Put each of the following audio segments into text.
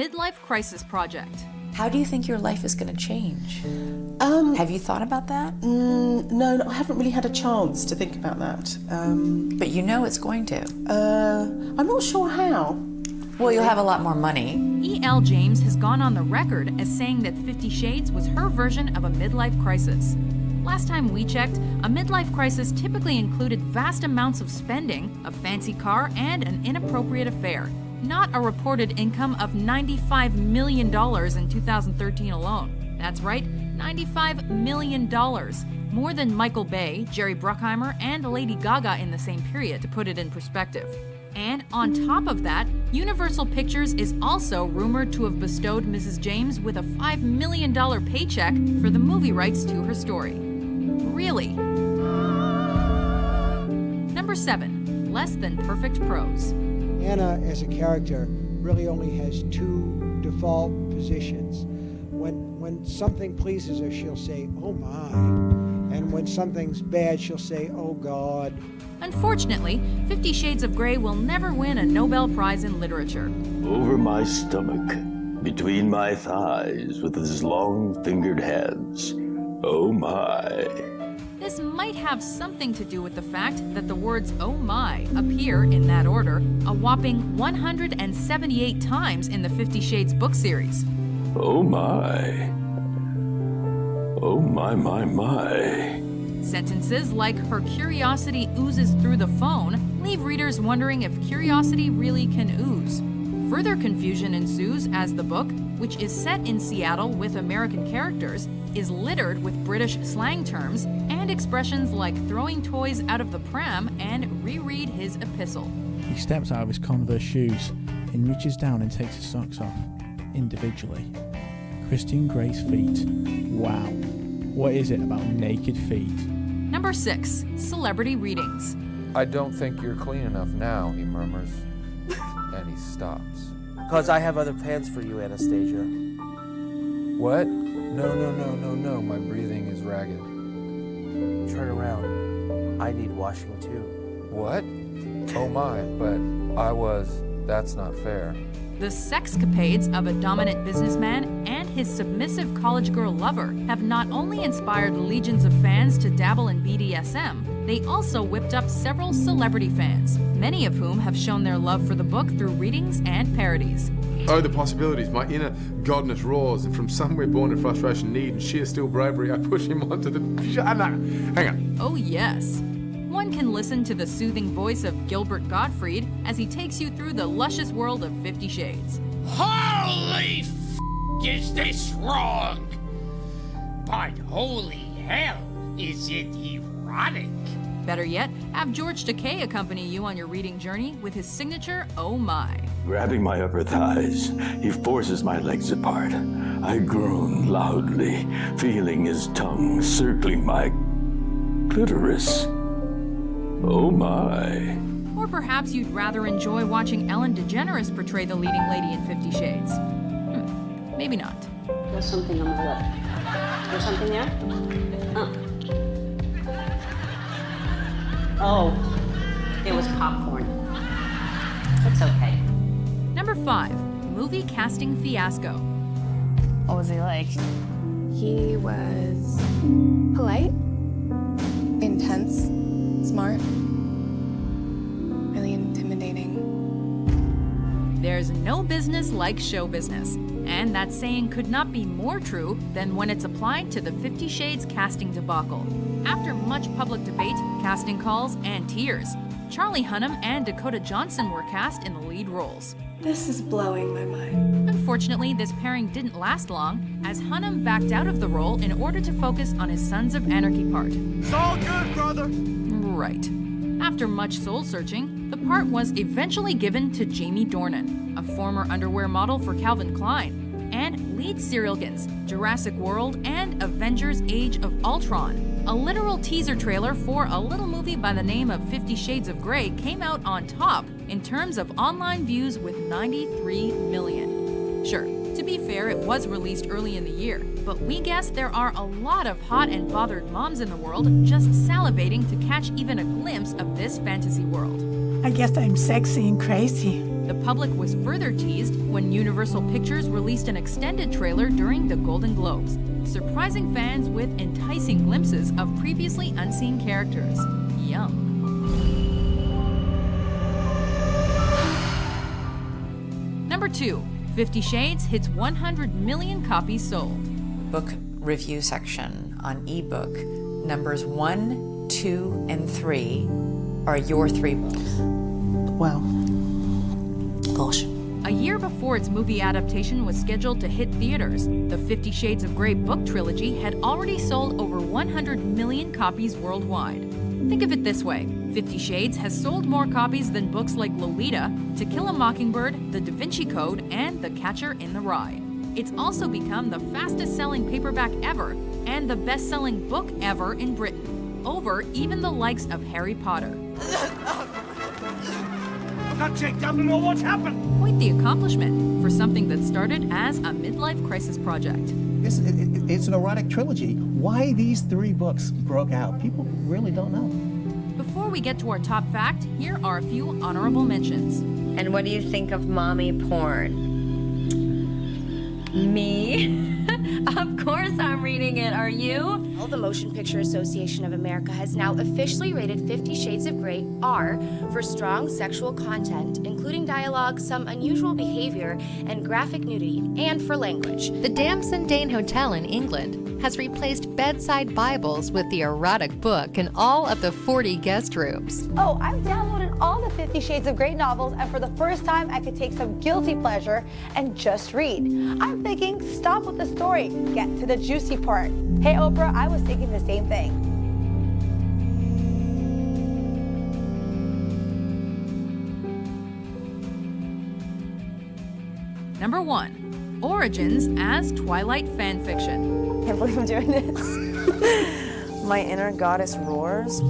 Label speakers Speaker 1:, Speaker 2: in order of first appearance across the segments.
Speaker 1: midlife crisis project.
Speaker 2: How do you think your life is going to change? Have you thought about that?
Speaker 3: No, I haven't really had a chance to think about that.
Speaker 2: But you know it's going to.
Speaker 3: I'm not sure how.
Speaker 2: Well, you'll have a lot more money.
Speaker 1: E.L. James has gone on the record as saying that 50 Shades was her version of a midlife crisis. Last time we checked, a midlife crisis typically included vast amounts of spending, a fancy car, and an inappropriate affair. Not a reported income of $95 million in 2013 alone. That's right, $95 million. More than Michael Bay, Jerry Bruckheimer, and Lady Gaga in the same period, to put it in perspective. And on top of that, Universal Pictures is also rumored to have bestowed Mrs. James with a $5 million paycheck for the movie rights to her story. Really? Number 7, less than perfect prose.
Speaker 4: Anna, as a character, really only has two default positions. When something pleases her, she'll say, "Oh my." And when something's bad, she'll say, "Oh God."
Speaker 1: Unfortunately, 50 Shades of Grey will never win a Nobel Prize in Literature.
Speaker 5: Over my stomach, between my thighs, with his long-fingered hands. Oh my.
Speaker 1: This might have something to do with the fact that the words "oh my" appear in that order a whopping 178 times in the 50 Shades book series.
Speaker 5: Oh my. Oh my.
Speaker 1: Sentences like "her curiosity oozes through the phone" leave readers wondering if curiosity really can ooze. Further confusion ensues as the book, which is set in Seattle with American characters, is littered with British slang terms and expressions like throwing toys out of the pram and reread his epistle.
Speaker 6: He steps out of his Converse shoes and reaches down and takes his socks off, individually. Christian Grey's feet. Wow. What is it about naked feet?
Speaker 1: Number 6, celebrity readings.
Speaker 7: "I don't think you're clean enough now," he murmurs. And he stops.
Speaker 8: "'Cause I have other plans for you, Anastasia."
Speaker 7: "What? No, my breathing is ragged."
Speaker 8: "Turn around. I need washing too."
Speaker 7: "What? Oh my, but that's not fair."
Speaker 1: The sexcapades of a dominant businessman and his submissive college girl lover have not only inspired legions of fans to dabble in BDSM, they also whipped up several celebrity fans, many of whom have shown their love for the book through readings and parodies.
Speaker 9: Oh, the possibilities. My inner godness roars, and from somewhere born in frustration, need, and sheer steel bravery, I push him onto the... Hang on.
Speaker 1: Oh yes. One can listen to the soothing voice of Gilbert Gottfried as he takes you through the luscious world of 50 Shades.
Speaker 10: Holy is this wrong? But holy hell, is it erotic?
Speaker 1: Better yet, have George Takei accompany you on your reading journey with his signature "oh my."
Speaker 5: Grabbing my upper thighs, he forces my legs apart. I groan loudly, feeling his tongue circling my clitoris. Oh my.
Speaker 1: Or perhaps you'd rather enjoy watching Ellen DeGeneres portray the leading lady in 50 Shades. Maybe not.
Speaker 11: There's something on my lip. There's something there? Oh, it was popcorn. It's okay.
Speaker 1: Number 5, movie casting fiasco.
Speaker 12: What was he like?
Speaker 13: He was polite, intense, smart, really intimidating.
Speaker 1: There's no business like show business, and that saying could not be more true than when it's applied to the 50 Shades casting debacle. After much public debate, casting calls, and tears, Charlie Hunnam and Dakota Johnson were cast in the lead roles.
Speaker 13: This is blowing my mind.
Speaker 1: Unfortunately, this pairing didn't last long, as Hunnam backed out of the role in order to focus on his Sons of Anarchy part.
Speaker 10: It's all good, brother.
Speaker 1: Right. After much soul-searching, the part was eventually given to Jamie Dornan, a former underwear model for Calvin Klein, and lead serialgans Jurassic World and Avengers Age of Ultron. A literal teaser trailer for a little movie by the name of 50 Shades of Grey came out on top in terms of online views with 93 million. Sure, to be fair, it was released early in the year, but we guess there are a lot of hot and bothered moms in the world just salivating to catch even a glimpse of this fantasy world.
Speaker 14: I guess I'm sexy and crazy.
Speaker 1: The public was further teased when Universal Pictures released an extended trailer during the Golden Globes, surprising fans with enticing glimpses of previously unseen characters. Yum. Number 2. 50 Shades hits 100 million copies sold.
Speaker 2: Book review section on ebook, numbers 1, 2, and 3 are your 3 books.
Speaker 3: Wow. Gosh.
Speaker 1: A year before its movie adaptation was scheduled to hit theaters, the 50 Shades of Grey book trilogy had already sold over 100 million copies worldwide. Think of it this way. 50 Shades has sold more copies than books like Lolita, To Kill a Mockingbird, The Da Vinci Code, and The Catcher in the Rye. It's also become the fastest-selling paperback ever and the best-selling book ever in Britain, over even the likes of Harry Potter.
Speaker 10: Jake doesn't know what's happened.
Speaker 1: Quite the accomplishment for something that started as a midlife crisis project.
Speaker 14: It's an erotic trilogy. Why these 3 books broke out, people really don't know.
Speaker 1: Before we get to our top fact, here are a few honorable mentions.
Speaker 15: And what do you think of mommy porn? Me? Of course I'm reading it, are you?
Speaker 16: Well, the Motion Picture Association of America has now officially rated 50 Shades of Grey R for strong sexual content, including dialogue, some unusual behavior, and graphic nudity, and for language.
Speaker 17: The Damson Dane Hotel in England has replaced bedside Bibles with the erotic book in all of the 40 guest rooms.
Speaker 18: Oh, I've downloaded all the 50 Shades of Grey novels, and for the first time, I could take some guilty pleasure and just read. I'm thinking, stop with the story, get to the juicy part. Hey, Oprah, I was thinking the same thing.
Speaker 1: Number 1. Origins as Twilight fanfiction.
Speaker 19: I can't believe I'm doing this. My inner goddess roars.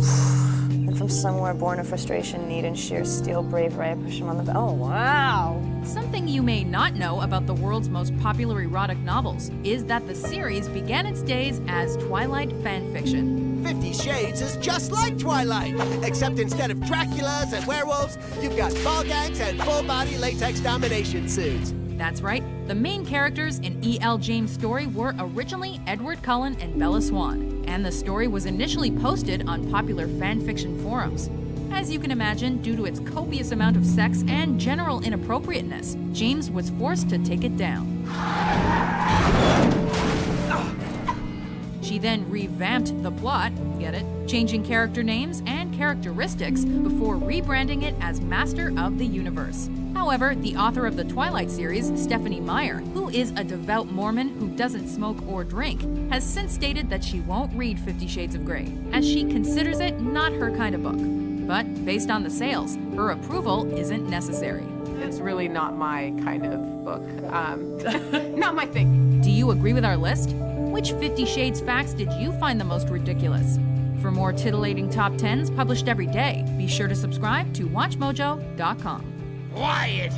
Speaker 19: And from somewhere born of frustration, need, and sheer steel bravery, I push him on the... Oh, wow.
Speaker 1: Something you may not know about the world's most popular erotic novels is that the series began its days as Twilight fanfiction.
Speaker 20: 50 Shades is just like Twilight, except instead of Draculas and werewolves, you've got ball gangs and full-body latex domination suits.
Speaker 1: That's right. The main characters in E.L. James' story were originally Edward Cullen and Bella Swan, and the story was initially posted on popular fanfiction forums. As you can imagine, due to its copious amount of sex and general inappropriateness, James was forced to take it down. She then revamped the plot, get it, changing character names and characteristics before rebranding it as Master of the Universe. However, the author of the Twilight series, Stephanie Meyer, who is a devout Mormon who doesn't smoke or drink, has since stated that she won't read 50 Shades of Grey, as she considers it not her kind of book. But based on the sales, her approval isn't necessary.
Speaker 21: It's really not my kind of book. Not my thing.
Speaker 1: Do you agree with our list? Which 50 Shades facts did you find the most ridiculous? For more titillating top 10s published every day, be sure to subscribe to WatchMojo.com.
Speaker 10: Quiet